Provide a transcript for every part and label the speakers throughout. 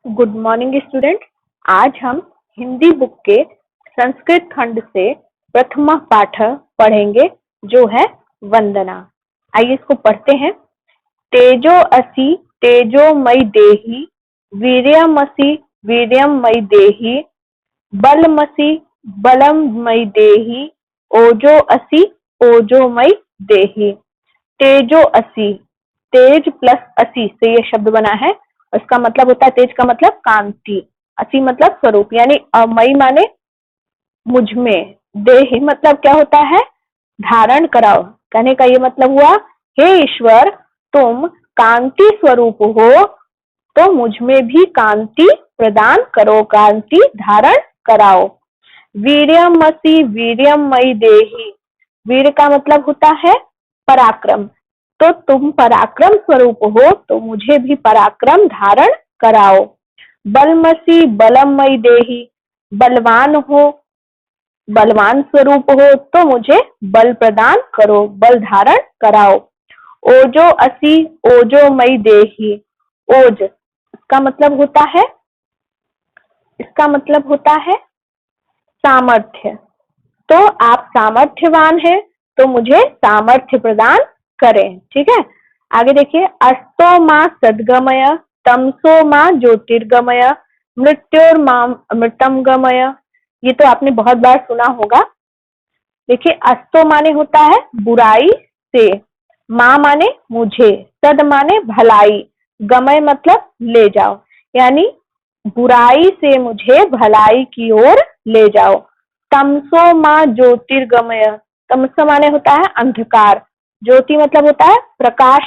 Speaker 1: Good morning student. आज हम Hindi book के संस्कृत खंड से प्रथम पाठ पढ़ेंगे जो है वंदना। आइए इसको पढ़ते हैं। तेजो असि तेजोमयि देहि, वीर्यमसि वीर्यमयि देहि, बलमसि बलमयि देहि, ओजो असि ओजोमयि देहि। तेजो असि, तेज प्लस असि से ये शब्द बना है। इसका मतलब होता है, तेज का मतलब कांति, असि मतलब स्वरूप, यानी मई माने मुझ में, देहि मतलब क्या होता है, धारण कराओ। कहने का ये मतलब हुआ, हे ईश्वर तुम कांति स्वरूप हो तो मुझ में भी कांति प्रदान करो, कांति धारण कराओ। वीर्यमसि वीर्यमयि देहि, वीर का मतलब होता है पराक्रम, तो तुम पराक्रम स्वरूप हो तो मुझे भी पराक्रम धारण कराओ। बलमसि बलमयि देहि, बलवान हो, बलवान स्वरूप हो तो मुझे बल प्रदान करो, बल धारण कराओ। ओजो असि ओजोमयि देहि, ओज इसका मतलब होता है, इसका मतलब होता है सामर्थ्य, तो आप सामर्थ्यवान हैं तो मुझे सामर्थ्य प्रदान करें। ठीक है, आगे देखिए। अस्तो मां सद्गमय, तमसो मां ज्योतिर्गमय, मृत्योर्मां अमृतम गमय। ये तो आपने बहुत बार सुना होगा। देखिए, अस्तो माने होता है बुराई से, मां माने मुझे, सद माने भलाई, गमय मतलब ले जाओ, यानी बुराई से मुझे भलाई की ओर ले जाओ। तमसो मां ज्योतिर्गमय, तमसो माने होता है अंधकार, ज्योति मतलब होता है प्रकाश,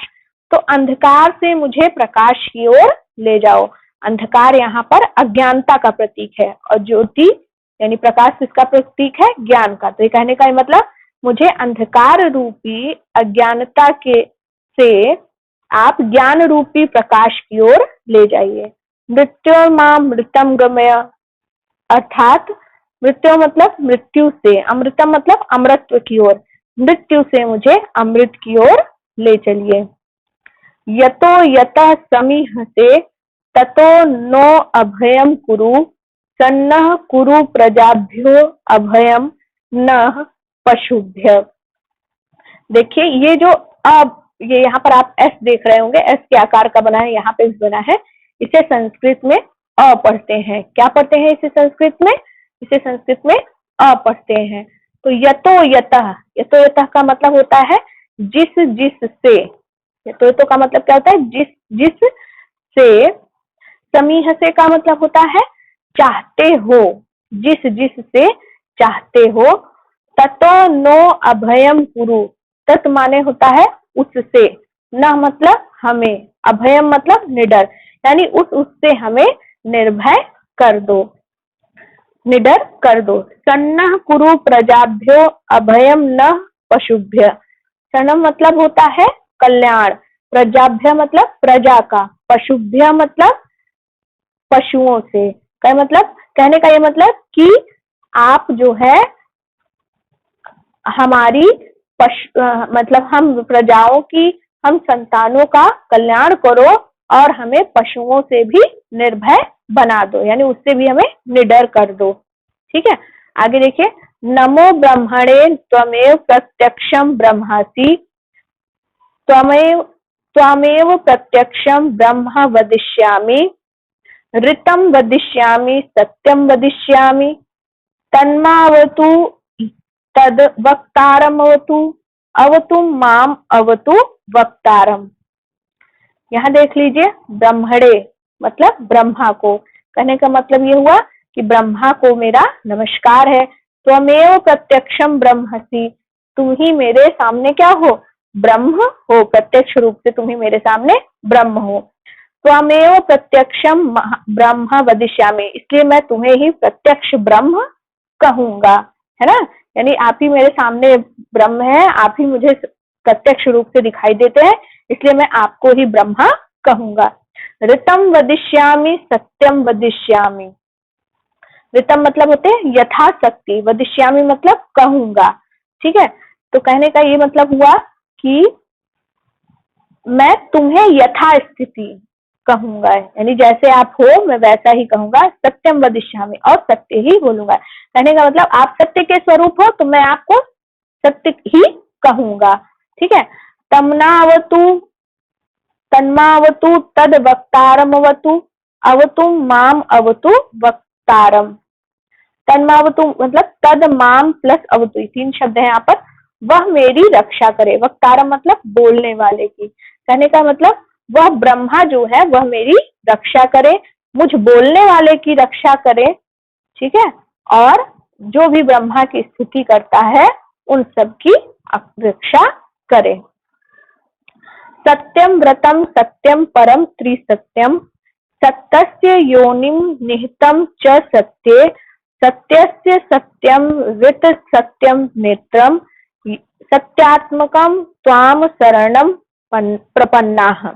Speaker 1: तो अंधकार से मुझे प्रकाश की ओर ले जाओ। अंधकार यहाँ पर अज्ञानता का प्रतीक है और ज्योति यानी प्रकाश इसका प्रतीक है ज्ञान का। तो ये कहने का मतलब मुझे अंधकार रूपी अज्ञानता के से आप ज्ञान रूपी प्रकाश की ओर ले जाइए। मृत्योर्मां मृतम गमय, अर्थात मृत्यु मतलब मृत्यु से, अमृतम मतलब अमृतत्व की ओर, मृत्यु से मुझे अमृत की ओर ले चलिए। यतो यतः समीहते ततो नो अभयम कुरु, सन्नः कुरु प्रजाभ्यो अभयम न पशुभ्य। देखिए, ये जो अब ये यहाँ पर आप एस देख रहे होंगे, एस के आकार का बना है, यहाँ पे बना है, इसे संस्कृत में अ पढ़ते हैं। क्या पढ़ते हैं इसे संस्कृत में? इसे संस्कृत में अ पढ़ते हैं। तो यतो यतः, यतो यतः का मतलब होता है जिस जिस से, यतो यतो का मतलब क्या होता है, जिस जिस से। समीह से का मतलब होता है चाहते हो, जिस जिस से चाहते हो। ततो नो अभयम कुरु, तत् माने होता है उससे, न मतलब हमें, अभयम मतलब निडर, यानी उससे हमें निर्भय कर दो, निडर कर दो। सन्नः कुरु प्रजाभ्यो अभयम न पशुभ्य, सन्नम मतलब होता है कल्याण, प्रजाभ्य मतलब प्रजा का, पशुभ्य मतलब पशुओं से। का मतलब, कहने का ये मतलब कि आप जो है हमारी मतलब हम प्रजाओं की, हम संतानों का कल्याण करो और हमें पशुओं से भी निर्भय बना दो, यानी उससे भी हमें निडर कर दो। ठीक है, आगे देखिए। नमो ब्रह्मणे त्वमेव प्रत्यक्षम ब्रह्मासि, त्वमेव त्वमेव प्रत्यक्षम ब्रह्म वदिष्यामि, ऋतं वदिष्यामि सत्यं वदिष्यामि, तन्मावतु तद वक्तारम अवतु, अवतु माम अवतु वक्तारम। यहाँ देख लीजिए, ब्रह्मणे मतलब ब्रह्मा को, कहने का मतलब ये हुआ कि ब्रह्मा को मेरा नमस्कार है। त्वमेव प्रत्यक्षम ब्रह्मसि, तुम ही मेरे सामने क्या हो, ब्रह्म हो, प्रत्यक्ष रूप से तुम ही मेरे सामने ब्रह्म हो। त्वमेव प्रत्यक्षम ब्रह्म वदिष्यामि, इसलिए मैं तुम्हें ही प्रत्यक्ष ब्रह्म कहूंगा, है ना, यानी आप ही मेरे सामने ब्रह्म है, आप ही मुझे प्रत्यक्ष रूप से दिखाई देते हैं, इसलिए मैं आपको ही ब्रह्मा कहूंगा। ऋतम वदिष्यामि सत्यम वदिष्यामि, ऋतम मतलब होते हैं यथाशक्ति, वदिष्यामि मतलब कहूंगा। ठीक है, तो कहने का ये मतलब हुआ कि मैं तुम्हें यथास्थिति, कहूंगा, यानी जैसे आप हो मैं वैसा ही कहूंगा। सत्यम वदिष्यामि, और सत्य ही बोलूंगा। कहने का मतलब आप सत्य के स्वरूप हो तो मैं आपको सत्य ही कहूंगा। ठीक है। तमनावतु, तन्मावतु, तद वक्तारमवतु, अवतु माम अवतु वक्तारम। तन्मावतु मतलब तद माम प्लस अवतु, तीन शब्द है यहाँ पर। वह मेरी रक्षा करे, वक्तारम मतलब बोलने वाले की। कहने का मतलब वह ब्रह्मा जो है वह मेरी रक्षा करे, मुझ बोलने वाले की रक्षा करे। ठीक है। और जो भी ब्रह्मा की स्तुति करता है उन सब की रक्षा करे। सत्यम व्रतम सत्यम परम त्रिसत्यम, सत्यस्य योनिम निहितम च सत्ये, सत्यस्य सत्यम वित सत्यम नेत्रम, सत्यात्मकम त्वाम शरणम प्रपन्नाः।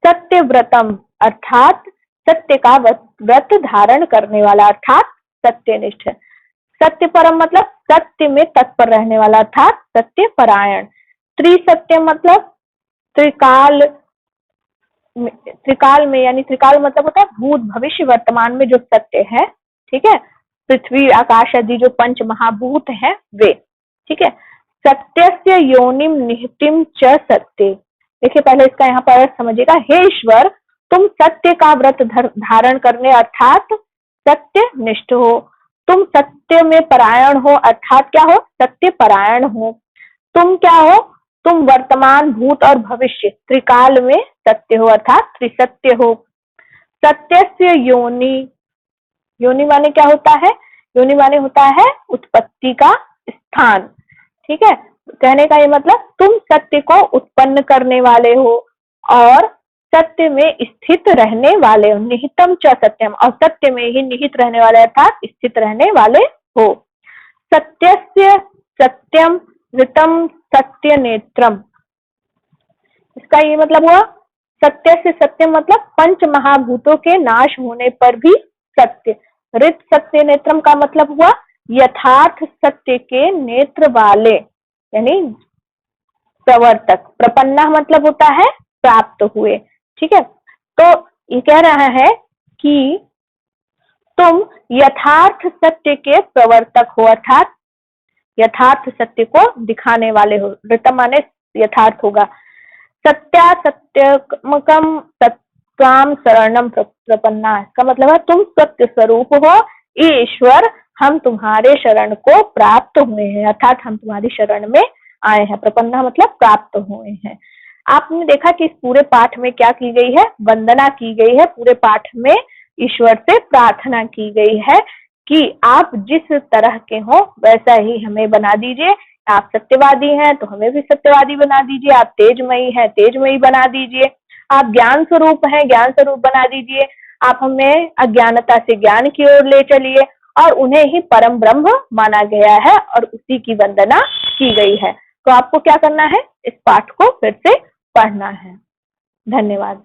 Speaker 1: सत्य व्रतम अर्थात सत्य का व्रत धारण करने वाला, अर्थात सत्यनिष्ठ। सत्य परम मतलब सत्य में तत्पर रहने वाला, अर्थात सत्य परायण। त्रिसत्य मतलब त्रिकाल, त्रिकाल में, यानी त्रिकाल मतलब होता है भूत भविष्य वर्तमान में जो सत्य है। ठीक है। पृथ्वी आकाश आदि जो पंच महाभूत है वे। ठीक है। सत्यस्य योनिम निहितिम च सत्य। देखिए पहले इसका यहाँ पर समझिएगा। हे ईश्वर, तुम सत्य का व्रत धारण करने अर्थात सत्य निष्ठ हो। तुम सत्य में परायण हो, अर्थात क्या हो? सत्य परायण हो। तुम क्या हो? तुम वर्तमान भूत और भविष्य त्रिकाल में सत्य हो, अर्थात त्रिसत्य हो। सत्यस्य योनि, योनि माने क्या होता है? योनि माने होता है उत्पत्ति का स्थान। ठीक है। कहने का ये मतलब तुम सत्य को उत्पन्न करने वाले हो और सत्य में स्थित रहने वाले हो। निहितम च सत्यम, और सत्य में ही निहित रहने वाले अर्थात स्थित रहने वाले हो। सत्यस्य सत्यम ऋतम सत्य नेत्रम, इसका ये मतलब हुआ सत्य से सत्य मतलब पंच महाभूतों के नाश होने पर भी सत्य। ऋत सत्य नेत्रम का मतलब हुआ यथार्थ सत्य के नेत्र वाले, यानी प्रवर्तक। प्रपन्ना मतलब होता है प्राप्त हुए। ठीक है। तो ये कह रहा है कि तुम यथार्थ सत्य के प्रवर्तक हो, अर्थात यथार्थ सत्य को दिखाने वाले हो। ऋतम माने यथार्थ होगा। सत्या सत्यमकम सत्वाम शरणम प्रपन्ना, इसका मतलब है तुम सत्य स्वरूप हो ईश्वर, हम तुम्हारे शरण को प्राप्त हुए हैं, अर्थात हम तुम्हारी शरण में आए हैं। प्रपन्ना मतलब प्राप्त हुए हैं। आपने देखा कि इस पूरे पाठ में क्या की गई है? वंदना की गई है। पूरे पाठ में ईश्वर से प्रार्थना की गई है कि आप जिस तरह के हो वैसा ही हमें बना दीजिए। आप सत्यवादी हैं तो हमें भी सत्यवादी बना दीजिए। आप तेजमयी हैं, तेजमयी बना दीजिए। आप ज्ञान स्वरूप हैं, ज्ञान स्वरूप बना दीजिए। आप हमें अज्ञानता से ज्ञान की ओर ले चलिए, और उन्हें ही परम ब्रह्म माना गया है और उसी की वंदना की गई है। तो आपको क्या करना है? इस पाठ को फिर से पढ़ना है। धन्यवाद।